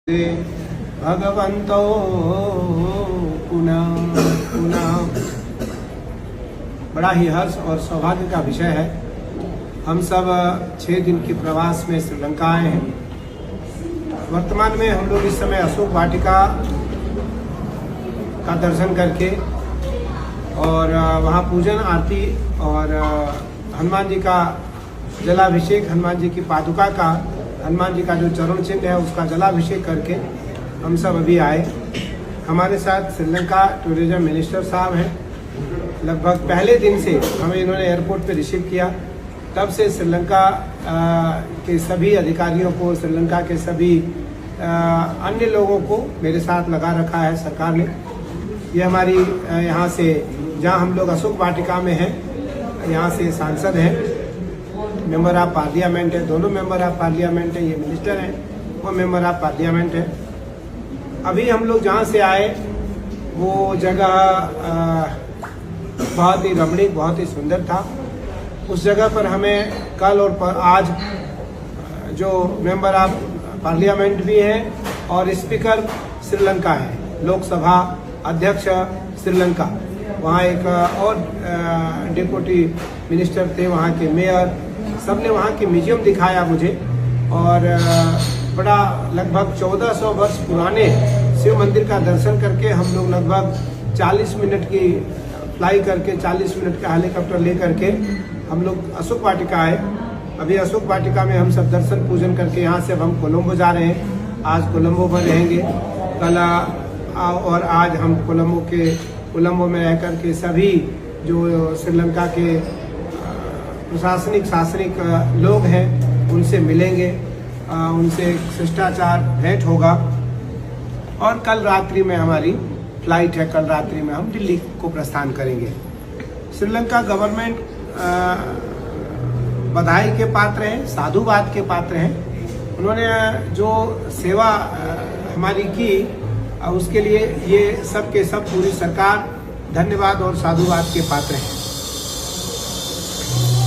भगवंतो पुनः पुनः। बड़ा ही हर्ष और सौभाग्य का विषय है। हम सब 6 दिन के प्रवास में श्रीलंका आए हैं। वर्तमान में हम लोग इस समय अशोक वाटिका का दर्शन करके और वहाँ पूजन आरती और हनुमान जी का जलाभिषेक, हनुमान जी की पादुका का, हनुमान जी का जो चरण चिन्ह है उसका जलाभिषेक करके हम सब अभी आए। हमारे साथ श्रीलंका टूरिज्म मिनिस्टर साहब हैं। लगभग पहले दिन से हमें इन्होंने एयरपोर्ट पे रिसीव किया। तब से श्रीलंका के सभी अधिकारियों को, श्रीलंका के सभी अन्य लोगों को मेरे साथ लगा रखा है सरकार ने। ये हमारी यहाँ से, जहाँ हम लोग अशोक वाटिका में हैं, यहाँ से सांसद हैं, मेंबर ऑफ पार्लियामेंट है, दोनों मेंबर ऑफ पार्लियामेंट है, ये मिनिस्टर हैं, वो मेंबर ऑफ पार्लियामेंट है। अभी हम लोग जहाँ से आए वो जगह बहुत ही रमणीक, बहुत ही सुंदर था। उस जगह पर हमें कल और आज जो मेंबर ऑफ पार्लियामेंट भी हैं और स्पीकर श्रीलंका है, लोकसभा अध्यक्ष श्रीलंका, वहाँ एक और डिप्टी मिनिस्टर थे, वहाँ के मेयर, सबने वहाँ के म्यूजियम दिखाया मुझे। और बड़ा लगभग 1400 वर्ष पुराने शिव मंदिर का दर्शन करके हम लोग लगभग 40 मिनट की फ्लाई करके, 40 मिनट का हेलीकॉप्टर ले करके हम लोग अशोक वाटिका आए। अभी अशोक वाटिका में हम सब दर्शन पूजन करके यहाँ से हम कोलंबो जा रहे हैं। आज कोलंबो पर रहेंगे, कल और आज हम कोलंबो में रह कर के सभी जो श्रीलंका के प्रशासनिक शासनिक लोग हैं उनसे मिलेंगे, उनसे शिष्टाचार भेंट होगा। और कल रात्रि में हमारी फ्लाइट है, कल रात्रि में हम दिल्ली को प्रस्थान करेंगे। श्रीलंका गवर्नमेंट बधाई के पात्र हैं, साधुवाद के पात्र हैं। उन्होंने जो सेवा हमारी की उसके लिए ये सब के सब पूरी सरकार धन्यवाद और साधुवाद के पात्र हैं।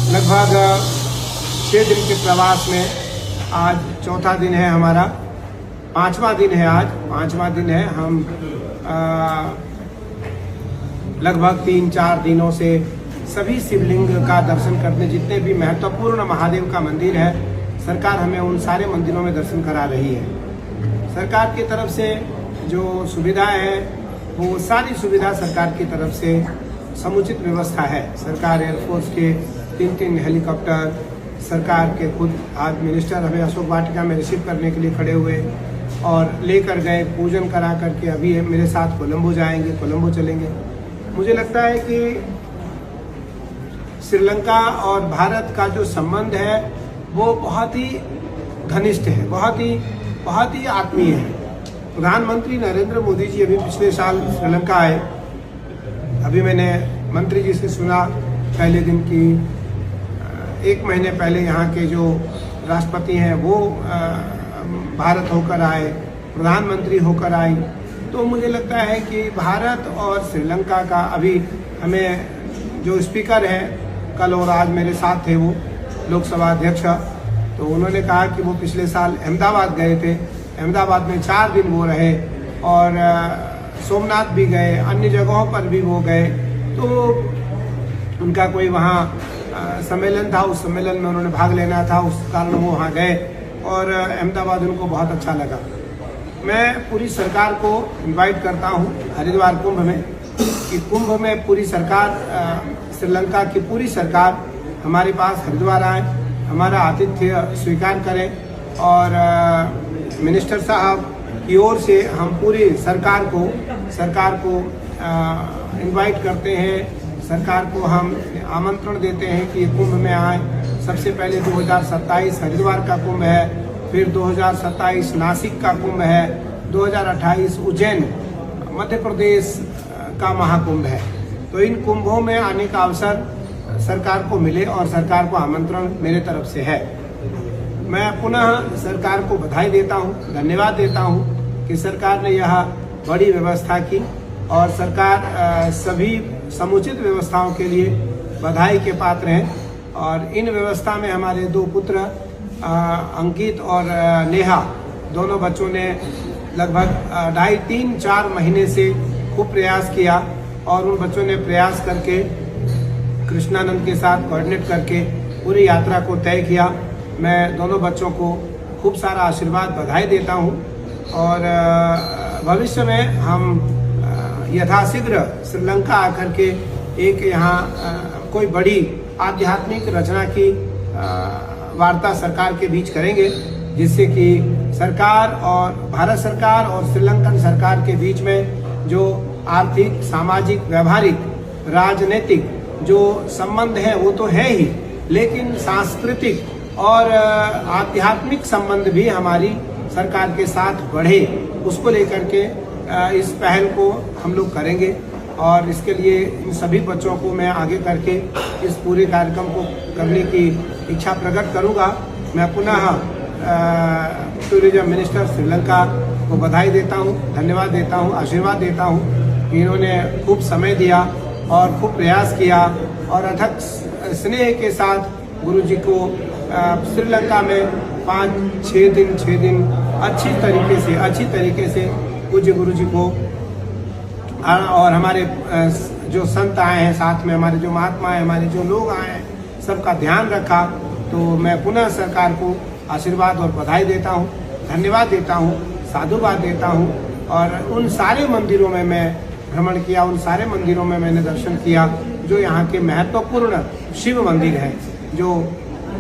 लगभग 6 दिन के प्रवास में आज चौथा दिन है हमारा, 5वां दिन है आज, 5वां दिन है। हम लगभग 3-4 दिनों से सभी शिवलिंग का दर्शन करने, जितने भी महत्वपूर्ण महादेव का मंदिर है, सरकार हमें उन सारे मंदिरों में दर्शन करा रही है। सरकार की तरफ से जो सुविधा है वो सारी सुविधा सरकार की तरफ से समुचित व्यवस्था है। सरकार एयरफोर्स के 3 हेलीकॉप्टर, सरकार के खुद आज मिनिस्टर हमें अशोक वाटिका में रिसीव करने के लिए खड़े हुए और लेकर गए, पूजन करा करके अभी मेरे साथ कोलंबो जाएंगे, कोलंबो चलेंगे। मुझे लगता है कि श्रीलंका और भारत का जो संबंध है वो बहुत ही घनिष्ठ है, बहुत ही आत्मीय है। प्रधानमंत्री नरेंद्र मोदी जी अभी पिछले साल श्रीलंका आए। अभी मैंने मंत्री जी से सुना पहले दिन की 1 महीने पहले यहाँ के जो राष्ट्रपति हैं वो भारत होकर आए, प्रधानमंत्री होकर आई। तो मुझे लगता है कि भारत और श्रीलंका का अभी हमें जो स्पीकर हैं कल और आज मेरे साथ थे, वो लोकसभा अध्यक्ष, तो उन्होंने कहा कि वो पिछले साल अहमदाबाद गए थे। अहमदाबाद में 4 दिन वो रहे और सोमनाथ भी गए, अन्य जगहों पर भी वो गए। तो उनका कोई वहाँ सम्मेलन था, उस सम्मेलन में उन्होंने भाग लेना था, उस कारण वो वहाँ गए और अहमदाबाद उनको बहुत अच्छा लगा। मैं पूरी सरकार को इनवाइट करता हूँ हरिद्वार कुंभ में, कि कुंभ में पूरी सरकार, श्रीलंका की पूरी सरकार हमारे पास हरिद्वार आए, हमारा आतिथ्य स्वीकार करें। और मिनिस्टर साहब की ओर से हम पूरी सरकार को इनवाइट करते हैं, सरकार को हम आमंत्रण देते हैं कि कुंभ में आए। सबसे पहले 2027 हरिद्वार का कुंभ है, फिर 2027 नासिक का कुंभ है, 2028 उज्जैन मध्य प्रदेश का महाकुंभ है। तो इन कुंभों में आने का अवसर सरकार को मिले और सरकार को आमंत्रण मेरे तरफ से है। मैं पुनः सरकार को बधाई देता हूँ, धन्यवाद देता हूँ कि सरकार ने यह बड़ी व्यवस्था की और सरकार सभी समुचित व्यवस्थाओं के लिए बधाई के पात्र हैं। और इन व्यवस्था में हमारे 2 पुत्र अंकित और नेहा, दोनों बच्चों ने लगभग 2.5-3-4 महीने से खूब प्रयास किया और उन बच्चों ने प्रयास करके कृष्णानंद के साथ कोऑर्डिनेट करके पूरी यात्रा को तय किया। मैं दोनों बच्चों को खूब सारा आशीर्वाद बधाई देता हूँ और भविष्य में हम यथाशीघ्र श्रीलंका आकर के एक यहाँ कोई बड़ी आध्यात्मिक रचना की वार्ता सरकार के बीच करेंगे, जिससे कि सरकार और भारत सरकार और श्रीलंकन सरकार के बीच में जो आर्थिक, सामाजिक, व्यवहारिक, राजनीतिक जो संबंध है वो तो है ही, लेकिन सांस्कृतिक और आध्यात्मिक संबंध भी हमारी सरकार के साथ बढ़े, उसको लेकर के इस पहल को हम लोग करेंगे। और इसके लिए इन सभी बच्चों को मैं आगे करके इस पूरे कार्यक्रम को करने की इच्छा प्रकट करूंगा। मैं पुनः टूरिज्म मिनिस्टर श्रीलंका को बधाई देता हूं, धन्यवाद देता हूं, आशीर्वाद देता हूं कि इन्होंने खूब समय दिया और खूब प्रयास किया और अथक स्नेह के साथ गुरुजी को श्रीलंका में 5-6 दिन अच्छी तरीके से पूज्य गुरुजी को और हमारे जो संत आए हैं साथ में, हमारे जो महात्मा हैं, हमारे जो लोग आए हैं, सबका ध्यान रखा। तो मैं पुनः सरकार को आशीर्वाद और बधाई देता हूँ, धन्यवाद देता हूँ, साधुवाद देता हूँ। और उन सारे मंदिरों में मैं भ्रमण किया, उन सारे मंदिरों में मैंने दर्शन किया जो यहाँ के महत्वपूर्ण शिव मंदिर हैं, जो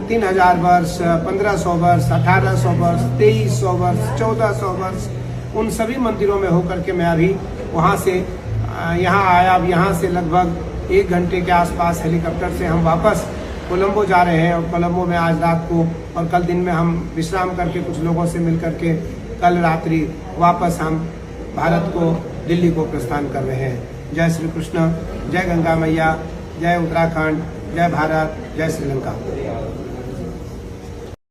3000 वर्ष, 1500 वर्ष, 1800 वर्ष, 2300 वर्ष, 1400 वर्ष, उन सभी मंदिरों में होकर के मैं अभी वहाँ से यहाँ आया। अब यहाँ से लगभग 1 घंटे के आसपास हेलीकॉप्टर से हम वापस कोलंबो जा रहे हैं और कोलंबो में आज रात को और कल दिन में हम विश्राम करके कुछ लोगों से मिल करके कल रात्रि वापस हम भारत को, दिल्ली को प्रस्थान कर रहे हैं। जय श्री कृष्ण, जय गंगा मैया, जय उत्तराखंड, जय भारत, जय श्रीलंका।